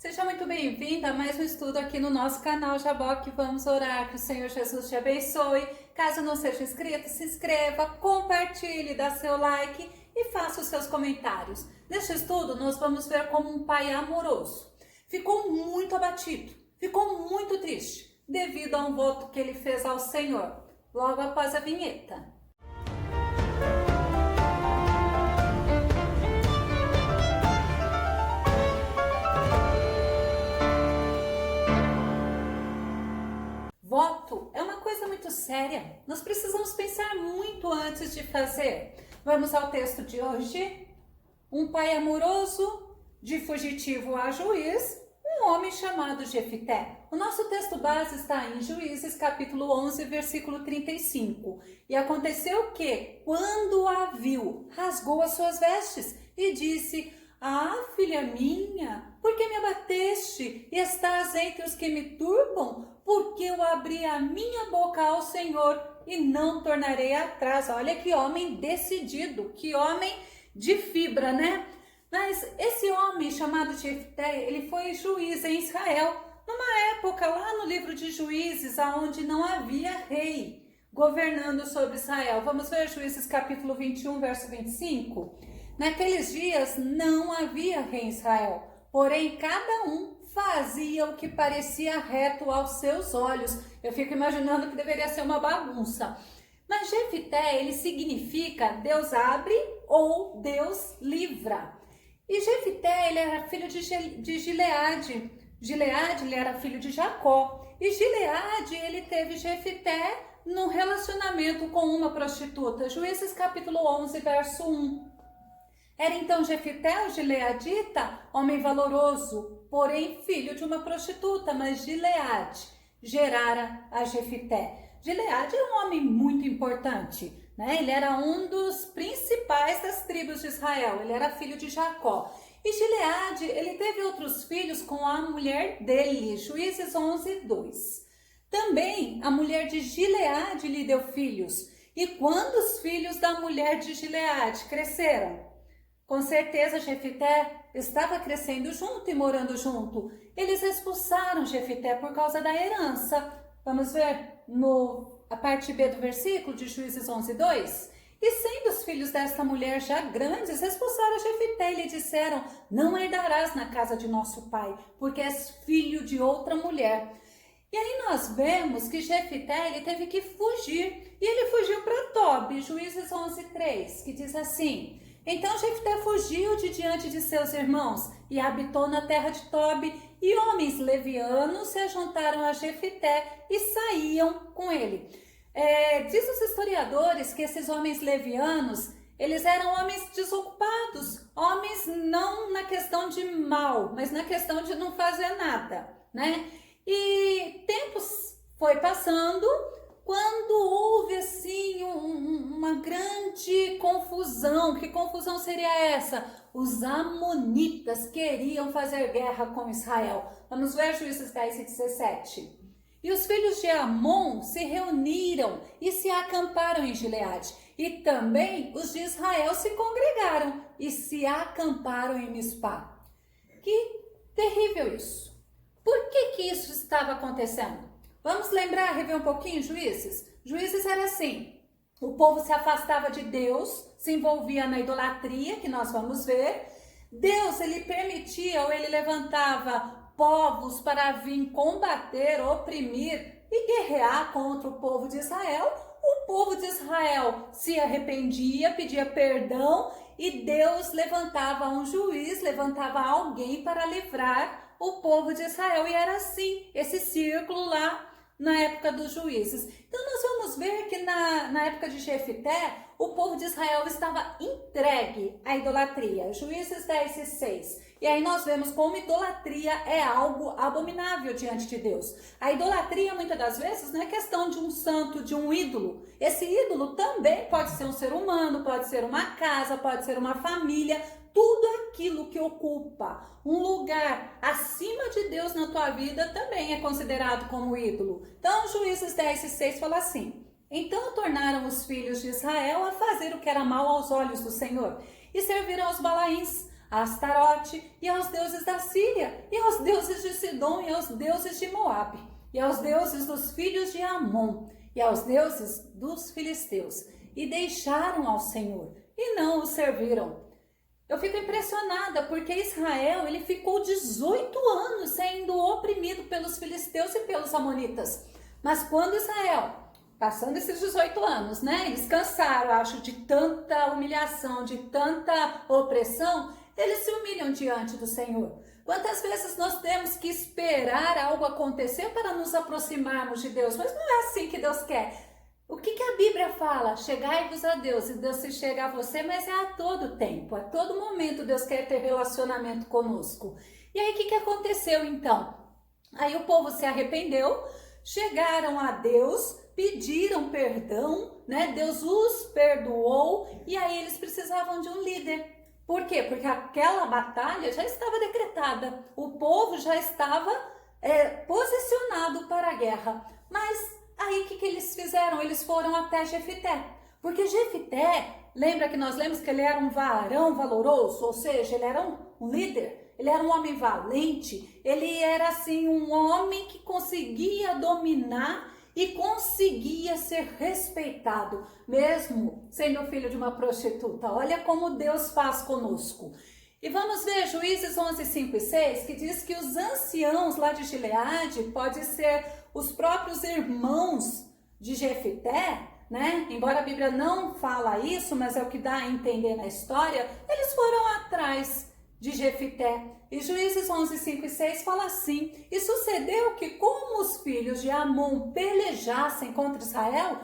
Seja muito bem-vinda a mais um estudo aqui no nosso canal Jaboque. Vamos orar, que o Senhor Jesus te abençoe. Caso não seja inscrito, se inscreva, compartilhe, dá seu like e faça os seus comentários. Neste estudo, nós vamos ver como um pai amoroso ficou muito abatido, ficou muito triste, devido a um voto que ele fez ao Senhor. Logo após a vinheta. Voto é uma coisa muito séria. Nós precisamos pensar muito antes de fazer. Vamos ao texto de hoje. Um pai amoroso, de fugitivo a juiz, um homem chamado Jefité. O nosso texto base está em Juízes, capítulo 11, versículo 35. E aconteceu que, quando a viu, rasgou as suas vestes e disse: "Ah, filha minha, por que me abateste e estás entre os que me turbam? Porque eu abri a minha boca ao Senhor e não tornarei atrás." Olha que homem decidido, que homem de fibra, né? Mas esse homem chamado Jefté, ele foi juiz em Israel, numa época lá no livro de Juízes, onde não havia rei governando sobre Israel. Vamos ver Juízes capítulo 21, verso 25? Naqueles dias não havia rei em Israel, porém cada um fazia o que parecia reto aos seus olhos. Eu fico imaginando que deveria ser uma bagunça. Mas Jefité, ele significa Deus abre ou Deus livra. E Jefité, ele era filho de Gileade. Gileade, ele era filho de Jacó. E Gileade, ele teve Jefité num relacionamento com uma prostituta. Juízes capítulo 11, verso 1. Era então Jefité, o gileadita, homem valoroso, porém filho de uma prostituta, mas Gileade gerara a Jefité. Gileade é um homem muito importante, né? Ele era um dos principais das tribos de Israel, ele era filho de Jacó. E Gileade, ele teve outros filhos com a mulher dele, Juízes 11, 2. Também a mulher de Gileade lhe deu filhos. E quando os filhos da mulher de Gileade cresceram, com certeza Jefité estava crescendo junto e morando junto. Eles expulsaram Jefité por causa da herança. Vamos ver a parte B do versículo de Juízes 11, 2. E sendo os filhos desta mulher já grandes, expulsaram Jefité e lhe disseram: "Não herdarás na casa de nosso pai, porque és filho de outra mulher." E aí nós vemos que Jefité, ele teve que fugir. E ele fugiu para Tobi, Juízes 11, 3, que diz assim: "Então Jefité fugiu de diante de seus irmãos e habitou na terra de Tobi, e homens levianos se juntaram a Jefité e saíam com ele." Diz os historiadores que esses homens levianos, eles eram homens desocupados, homens não na questão de mal, mas na questão de não fazer nada, né? E tempos foi passando, quando houve assim uma grande confusão. Que confusão seria essa? Os amonitas queriam fazer guerra com Israel. Vamos ver Juízes 10 e 17. "E os filhos de Amon se reuniram e se acamparam em Gileade. E também os de Israel se congregaram e se acamparam em Mispá." Que terrível isso! Por que isso estava acontecendo? Vamos lembrar, rever um pouquinho Juízes? Juízes era assim: o povo se afastava de Deus, se envolvia na idolatria, que nós vamos ver. Deus, ele permitia ou ele levantava povos para vir combater, oprimir e guerrear contra o povo de Israel. O povo de Israel se arrependia, pedia perdão e Deus levantava um juiz, levantava alguém para livrar o povo de Israel. E era assim, esse círculo lá na época dos juízes. Então nós vamos ver que na época de Jefité, o povo de Israel estava entregue à idolatria. Juízes 10 e 6. E aí nós vemos como idolatria é algo abominável diante de Deus. A idolatria, muitas das vezes, não é questão de um santo, de um ídolo. Esse ídolo também pode ser um ser humano, pode ser uma casa, pode ser uma família. Tudo aquilo que ocupa um lugar acima de Deus na tua vida também é considerado como ídolo. Então, Juízes 10 e 6 fala assim: "Então tornaram os filhos de Israel a fazer o que era mal aos olhos do Senhor, e serviram aos Balaíns, a Astarote, e aos deuses da Síria, e aos deuses de Sidom, e aos deuses de Moabe, e aos deuses dos filhos de Amon, e aos deuses dos filisteus, e deixaram ao Senhor, e não o serviram. Eu fico impressionada porque Israel, ele ficou 18 anos sendo oprimido pelos filisteus e pelos amonitas. Mas quando Israel, passando esses 18 anos, né, eles cansaram, acho, de tanta humilhação, de tanta opressão, eles se humilham diante do Senhor. Quantas vezes nós temos que esperar algo acontecer para nos aproximarmos de Deus? Mas não é assim que Deus quer. O que a Bíblia fala? Chegai-vos a Deus, e Deus se chega a você, mas é a todo tempo, a todo momento Deus quer ter relacionamento conosco. E aí o que aconteceu então? Aí o povo se arrependeu, chegaram a Deus, pediram perdão, né? Deus os perdoou, e aí eles precisavam de um líder. Por quê? Porque aquela batalha já estava decretada, o povo já estava posicionado para a guerra, mas aí o que eles fizeram? Eles foram até Jefité, porque Jefité, lembra que nós lemos que ele era um varão valoroso, ou seja, ele era um líder, ele era um homem valente, ele era assim um homem que conseguia dominar e conseguia ser respeitado, mesmo sendo filho de uma prostituta. Olha como Deus faz conosco. E vamos ver Juízes 11, 5 e 6, que diz que os anciãos lá de Gileade, pode ser os próprios irmãos de Jefité, né? Embora a Bíblia não fala isso, mas é o que dá a entender na história, eles foram atrás de Jefité. E Juízes 11, 5 e 6 fala assim: e sucedeu que, como os filhos de Amon pelejassem contra Israel,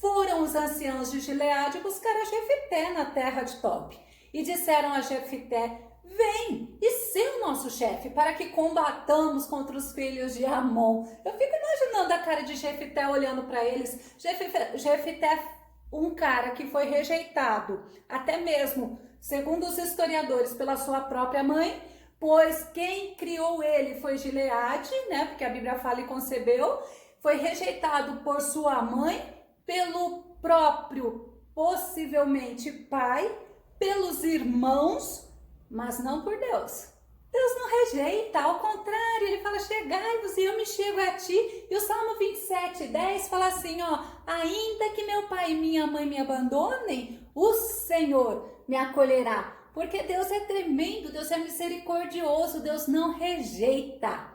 foram os anciãos de Gileade buscar a Jefité na terra de Tob. E disseram a Jefité: vem e sê o nosso chefe, para que combatamos contra os filhos de Amon. Eu fico imaginando a cara de Jefité olhando para eles. Jefité, um cara que foi rejeitado, até mesmo, segundo os historiadores, pela sua própria mãe, pois quem criou ele foi Gileade, né? Porque a Bíblia fala e concebeu. Foi rejeitado por sua mãe, pelo próprio, possivelmente, pai, pelos irmãos, mas não por Deus. Deus não rejeita, ao contrário, ele fala: chegai-vos e eu me chego a ti. E o Salmo 27, 10 fala assim, ó: ainda que meu pai e minha mãe me abandonem, o Senhor me acolherá. Porque Deus é tremendo, Deus é misericordioso, Deus não rejeita.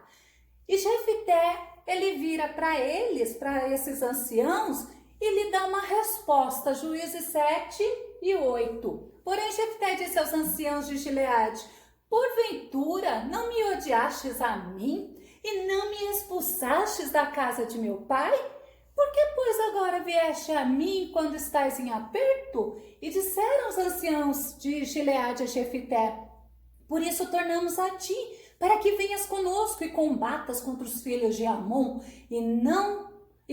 E Jefité, ele vira para eles, para esses anciãos, e lhe dá uma resposta, Juízes 7 e 8. Porém, Jefité disse aos anciãos de Gileade: porventura não me odiastes a mim e não me expulsastes da casa de meu pai? Por que, pois, agora vieste a mim quando estás em aperto? E disseram os anciãos de Gileade a Jefité: por isso tornamos a ti, para que venhas conosco e combatas contra os filhos de Amon, e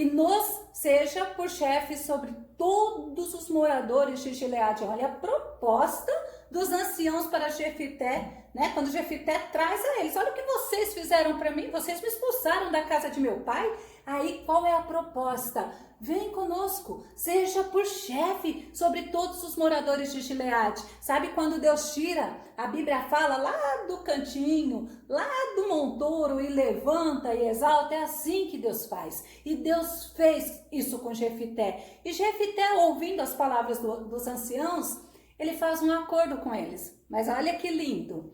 nos seja por chefe sobre todos os moradores de Gileade. Olha a proposta dos anciãos para Jefité, né? Quando Jefité traz a eles: olha o que vocês fizeram para mim, vocês me expulsaram da casa de meu pai. Aí qual é a proposta? Vem conosco, seja por chefe sobre todos os moradores de Gileade. Sabe quando Deus tira, a Bíblia fala lá do cantinho, lá do montouro, e levanta e exalta? É assim que Deus faz. E Deus fez isso com Jefité. E Jefité, ouvindo as palavras dos anciãos, ele faz um acordo com eles. Mas olha que lindo.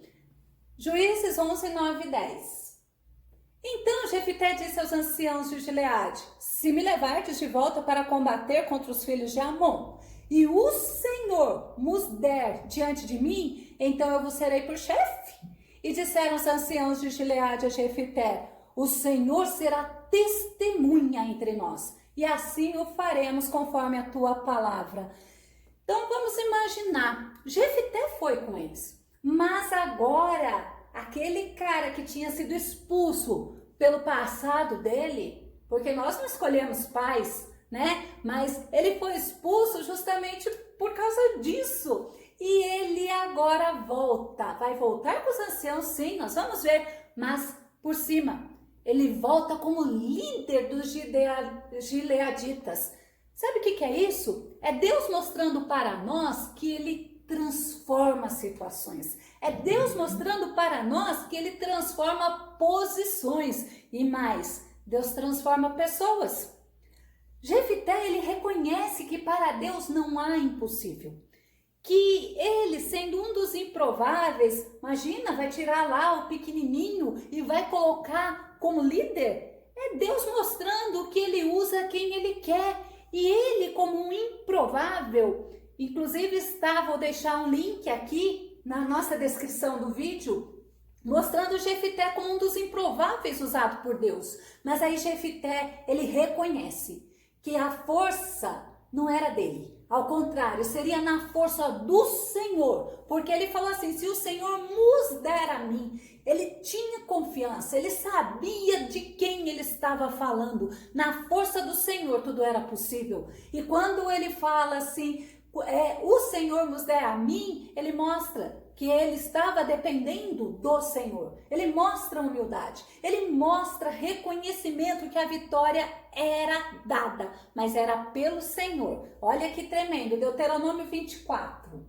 Juízes 11, 9 e 10. Então Jefité disse aos anciãos de Gileade: se me levardes de volta para combater contra os filhos de Amon, e o Senhor nos der diante de mim, então eu vos serei por chefe. E disseram os anciãos de Gileade a Jefité: o Senhor será testemunha entre nós, e assim o faremos conforme a tua palavra. Então vamos imaginar, Jefité foi com eles, mas agora aquele cara que tinha sido expulso pelo passado dele, porque nós não escolhemos pais, né? Mas ele foi expulso justamente por causa disso. E ele agora volta, vai voltar com os anciãos, sim, nós vamos ver, mas por cima, ele volta como líder dos gileaditas. Sabe o que é isso? É Deus mostrando para nós que ele transforma situações. É Deus mostrando para nós que ele transforma posições e mais, Deus transforma pessoas. Jefité, ele reconhece que para Deus não há impossível. Que ele, sendo um dos improváveis, imagina, vai tirar lá o pequenininho e vai colocar como líder. É Deus mostrando que ele usa quem ele quer. E ele, como um improvável, inclusive vou deixar um link aqui na nossa descrição do vídeo, mostrando Jefité como um dos improváveis usado por Deus. Mas aí Jefité, ele reconhece que a força não era dele. Ao contrário, seria na força do Senhor. Porque ele falou assim, se o Senhor nos der a mim, ele tinha confiança, ele sabia de quem ele estava falando. Na força do Senhor tudo era possível. E quando ele fala assim, o Senhor nos der a mim, ele mostra que ele estava dependendo do Senhor. Ele mostra humildade, ele mostra reconhecimento que a vitória era dada, mas era pelo Senhor. Olha que tremendo, Deuteronômio 24,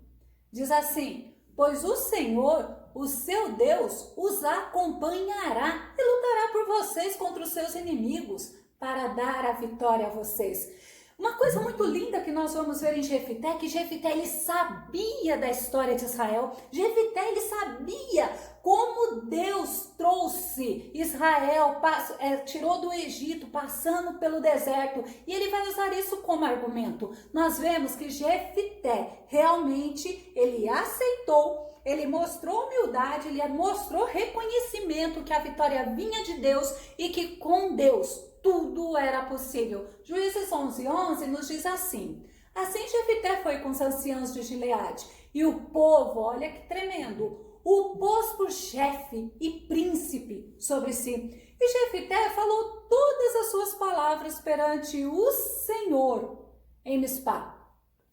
diz assim, pois o Senhor, o seu Deus, os acompanhará e lutará por vocês contra os seus inimigos, para dar a vitória a vocês. Uma coisa muito linda que nós vamos ver em Jefité, é que Jefité, ele sabia da história de Israel. Jefité, ele sabia como Deus trouxe Israel, tirou do Egito, passando pelo deserto. E ele vai usar isso como argumento. Nós vemos que Jefité, realmente, ele aceitou, ele mostrou humildade, ele mostrou reconhecimento que a vitória vinha de Deus e que com Deus tudo era possível. Juízes 11:11 nos diz assim, assim Jefité foi com os anciãos de Gileade, e o povo, olha que tremendo, o pôs por chefe e príncipe sobre si. E Jefité falou todas as suas palavras perante o Senhor em Mispá.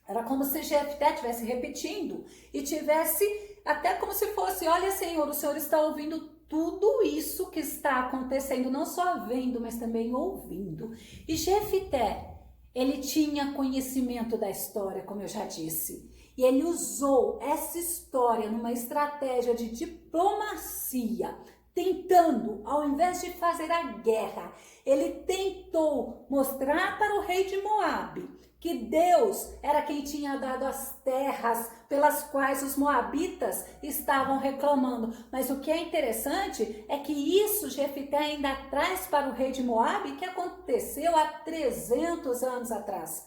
Era como se Jefité estivesse repetindo e tivesse até como se fosse, olha Senhor, o Senhor está ouvindo tudo isso que está acontecendo, não só vendo, mas também ouvindo. E Jefité, ele tinha conhecimento da história, como eu já disse. E ele usou essa história numa estratégia de diplomacia, tentando, ao invés de fazer a guerra, ele tentou mostrar para o rei de Moabe que Deus era quem tinha dado as terras pelas quais os moabitas estavam reclamando. Mas o que é interessante é que isso Jefité ainda traz para o rei de Moabe que aconteceu há 300 anos atrás.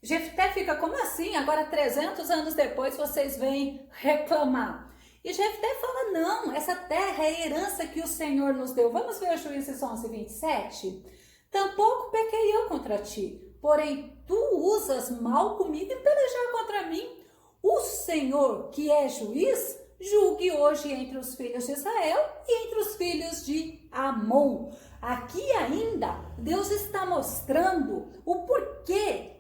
Jefité fica, como assim? Agora 300 anos depois vocês vêm reclamar. E Jefité fala, não, essa terra é a herança que o Senhor nos deu. Vamos ver Juízes 11:27? Tampouco pequei eu contra ti, porém tu usas mal comigo e pelejar contra mim. O Senhor, que é juiz, julgue hoje entre os filhos de Israel e entre os filhos de Amon. Aqui ainda, Deus está mostrando o porquê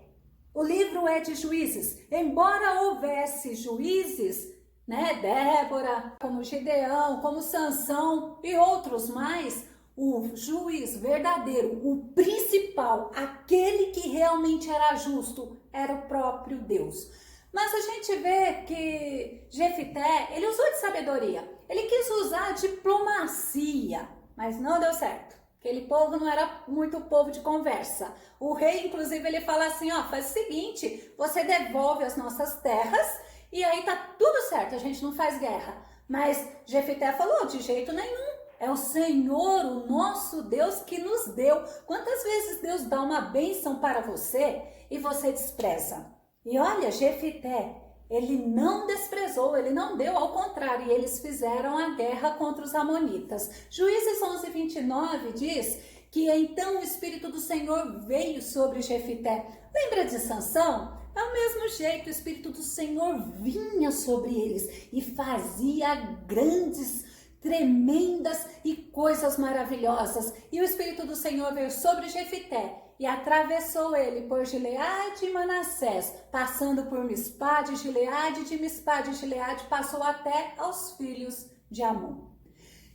o livro é de juízes. Embora houvesse juízes, Débora, como Gideão, como Sansão e outros mais, o juiz verdadeiro, o principal, aquele que realmente era justo, era o próprio Deus. Mas a gente vê que Jefité, ele usou de sabedoria, ele quis usar diplomacia, mas não deu certo. Aquele povo não era muito povo de conversa. O rei, inclusive, ele fala assim, faz o seguinte, você devolve as nossas terras e aí tá tudo certo, a gente não faz guerra. Mas Jefité falou, de jeito nenhum. É o Senhor, o nosso Deus, que nos deu. Quantas vezes Deus dá uma bênção para você e você despreza? E olha, Jefité, ele não desprezou, ele não deu, ao contrário, e eles fizeram a guerra contra os amonitas. Juízes 11:29 diz que então o Espírito do Senhor veio sobre Jefité. Lembra de Sansão? É o mesmo jeito, o Espírito do Senhor vinha sobre eles e fazia grandes, tremendas e coisas maravilhosas. E o Espírito do Senhor veio sobre Jefité e atravessou ele por Gileade e Manassés, passando por Mispá de Gileade, de Mispá de Gileade, passou até aos filhos de Amon.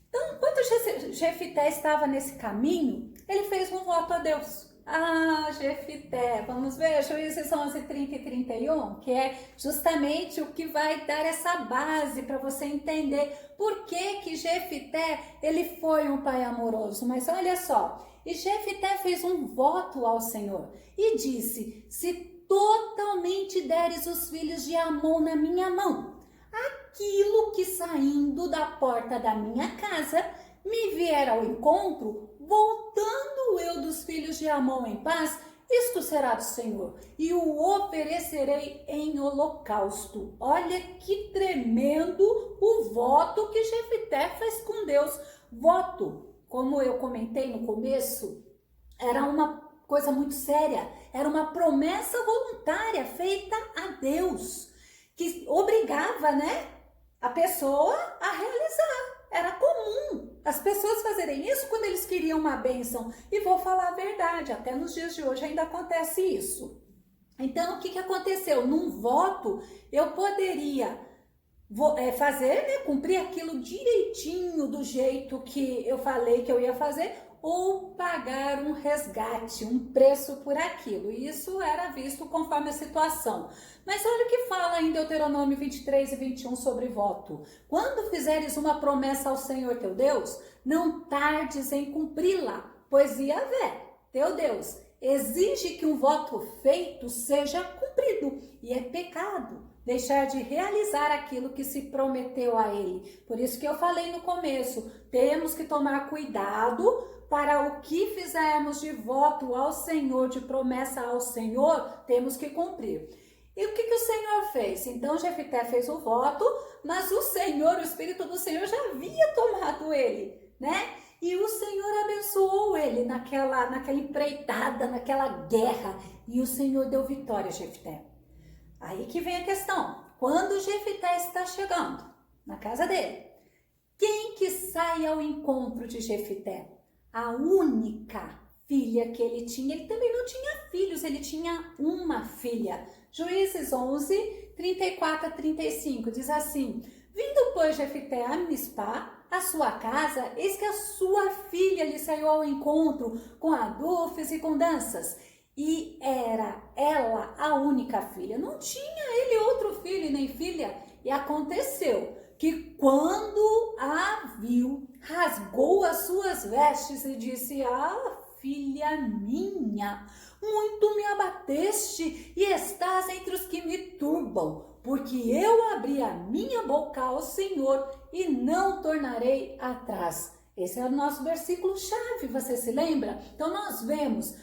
Então, enquanto Jefité estava nesse caminho, ele fez um voto a Deus. Ah, Jefité, vamos ver, Juízes 11, 30 e 31, que é justamente o que vai dar essa base para você entender por que Jefité, ele foi um pai amoroso. Mas olha só, e Jefité fez um voto ao Senhor e disse, se totalmente deres os filhos de Amon na minha mão, aquilo que saindo da porta da minha casa me vier ao encontro, voltando eu dos filhos de Amon em paz, isto será do Senhor, e o oferecerei em holocausto. Olha que tremendo o voto que Jefité faz com Deus. Voto, como eu comentei no começo, era uma coisa muito séria, era uma promessa voluntária feita a Deus, que obrigava, né, a pessoa a realizar. Era comum as pessoas fazerem isso quando eles queriam uma bênção. E vou falar a verdade, até nos dias de hoje ainda acontece isso. Então, o que aconteceu? Num voto, eu poderia fazer, né, cumprir aquilo direitinho do jeito que eu falei que eu ia fazer, ou pagar um resgate, um preço por aquilo. E isso era visto conforme a situação. Mas olha o que fala em Deuteronômio 23 e 21 sobre voto. Quando fizeres uma promessa ao Senhor teu Deus, não tardes em cumpri-la, pois Yahvé, teu Deus, exige que um voto feito seja cumprido, e é pecado deixar de realizar aquilo que se prometeu a ele. Por isso que eu falei no começo, temos que tomar cuidado para o que fizermos de voto ao Senhor, de promessa ao Senhor, temos que cumprir. E o que o Senhor fez? Então Jefité fez o voto, mas o Senhor, o Espírito do Senhor já havia tomado ele, né? E o Senhor abençoou ele naquela empreitada, naquela guerra. E o Senhor deu vitória a Jefité. Aí que vem a questão. Quando Jefité está chegando na casa dele, quem que sai ao encontro de Jefité? A única filha que ele tinha. Ele também não tinha filhos, ele tinha uma filha. Juízes 11, 34 a 35, diz assim, vindo, pois, Jefité a Mispá, a sua casa, eis que a sua filha lhe saiu ao encontro com adufes e com danças. E era ela a única filha. Não tinha ele outro filho nem filha. E aconteceu que quando a viu, rasgou as suas vestes e disse, filha minha, muito me abateste e estás entre os que me turbam, porque eu abri a minha boca ao Senhor e não tornarei atrás. Esse é o nosso versículo chave, você se lembra? Então nós vemos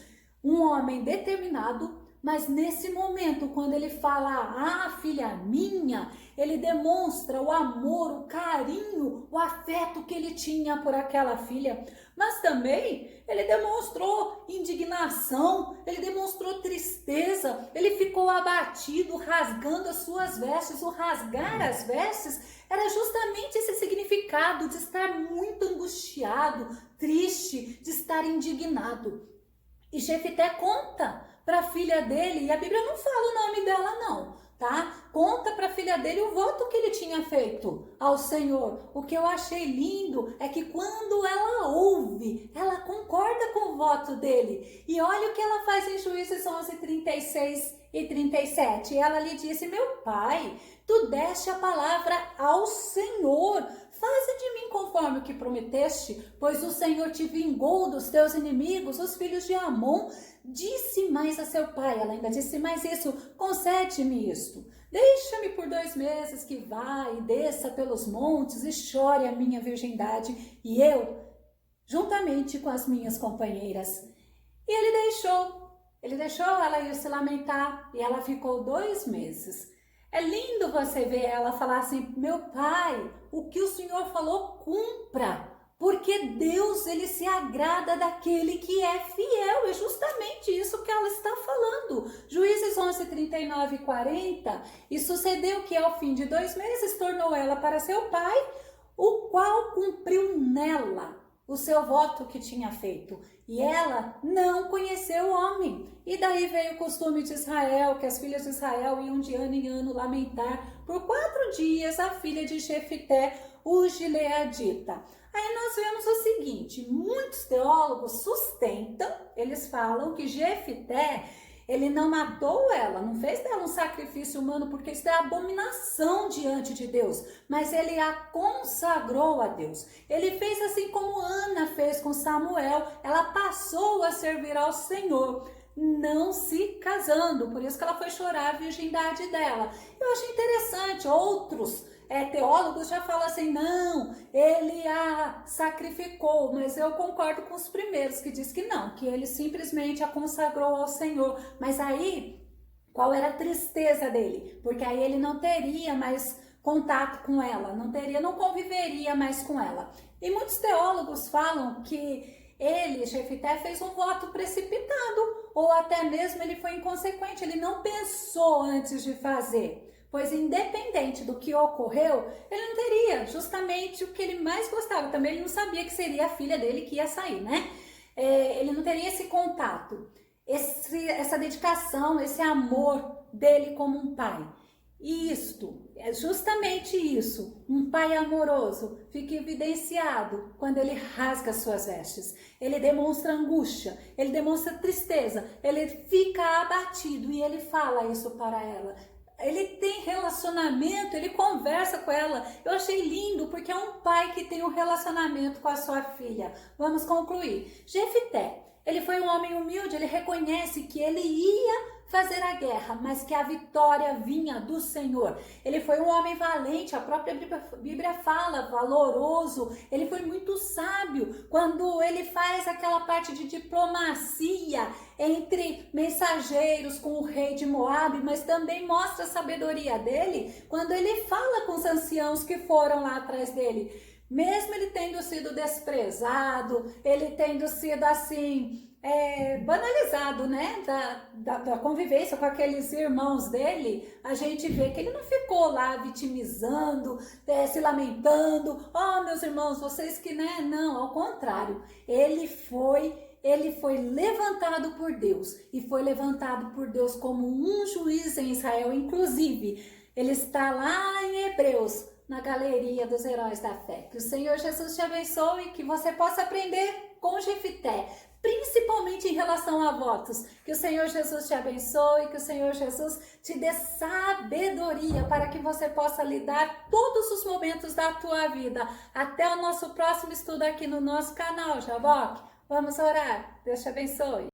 um homem determinado, mas nesse momento, quando ele fala, filha minha, ele demonstra o amor, o carinho, o afeto que ele tinha por aquela filha. Mas também ele demonstrou indignação, ele demonstrou tristeza, ele ficou abatido, rasgando as suas vestes. O rasgar as vestes era justamente esse significado de estar muito angustiado, triste, de estar indignado. E Jefité conta para a filha dele, e a Bíblia não fala o nome dela não, tá? Conta para a filha dele o voto que ele tinha feito ao Senhor. O que eu achei lindo é que quando ela ouve, ela concorda com o voto dele. E olha o que ela faz em Juízes 11, 36 e 37. E ela lhe disse, meu pai, tu deste a palavra ao Senhor. Faze de mim conforme o que prometeste, pois o Senhor te vingou dos teus inimigos, os filhos de Amon. Disse mais a seu pai, ela ainda disse mais isso, concede-me isto. Deixa-me por 2 meses que vá e desça pelos montes e chore a minha virgindade, e eu, juntamente com as minhas companheiras. E ele deixou ela ir se lamentar, e ela ficou 2 meses. É lindo você ver ela falar assim, meu pai, o que o Senhor falou, cumpra, porque Deus, ele se agrada daquele que é fiel, é justamente isso que ela está falando. Juízes 11, 39 e 40, e sucedeu que ao fim de 2 meses tornou ela para seu pai, o qual cumpriu nela o seu voto que tinha feito, e ela não conheceu o homem. E daí veio o costume de Israel, que as filhas de Israel iam de ano em ano lamentar por 4 dias a filha de Jefité, o gileadita. Aí nós vemos o seguinte, muito muitos teólogos sustentam, eles falam que Jefité, ele não matou ela, não fez dela um sacrifício humano, porque isso é abominação diante de Deus, mas ele a consagrou a Deus. Ele fez assim como Ana fez com Samuel, ela passou a servir ao Senhor, não se casando, por isso que ela foi chorar a virgindade dela. Eu achei interessante, outros teólogos já falam assim, não, ele a sacrificou, mas eu concordo com os primeiros que diz que não, que ele simplesmente a consagrou ao Senhor. Mas aí, qual era a tristeza dele? Porque aí ele não teria mais contato com ela, não conviveria mais com ela. E muitos teólogos falam que ele, Jefité, fez um voto precipitado, ou até mesmo ele foi inconsequente, ele não pensou antes de fazer. Pois independente do que ocorreu, ele não teria justamente o que ele mais gostava. Também ele não sabia que seria a filha dele que ia sair, né? Ele não teria esse contato, essa dedicação, esse amor dele como um pai. E isto, é justamente isso, um pai amoroso fica evidenciado quando ele rasga suas vestes. Ele demonstra angústia, ele demonstra tristeza, ele fica abatido e ele fala isso para ela. Ele tem relacionamento, ele conversa com ela. Eu achei lindo, porque é um pai que tem um relacionamento com a sua filha. Vamos concluir. Jefité, ele foi um homem humilde, ele reconhece que ele ia fazer a guerra, mas que a vitória vinha do Senhor. Ele foi um homem valente, a própria Bíblia fala, valoroso. Ele foi muito sábio quando ele faz aquela parte de diplomacia entre mensageiros com o rei de Moabe, mas também mostra a sabedoria dele quando ele fala com os anciãos que foram lá atrás dele. Mesmo ele tendo sido desprezado, ele tendo sido assim, banalizado, né, da convivência com aqueles irmãos dele, a gente vê que ele não ficou lá vitimizando, se lamentando, oh meus irmãos, vocês que, né, não, ao contrário, ele foi levantado por Deus, e foi levantado por Deus como um juiz em Israel. Inclusive, ele está lá em Hebreus, na galeria dos heróis da fé. Que o Senhor Jesus te abençoe e que você possa aprender com Jefité, principalmente em relação a votos. Que o Senhor Jesus te abençoe, que o Senhor Jesus te dê sabedoria para que você possa lidar todos os momentos da tua vida. Até o nosso próximo estudo aqui no nosso canal, Jaboque. Vamos orar. Deus te abençoe.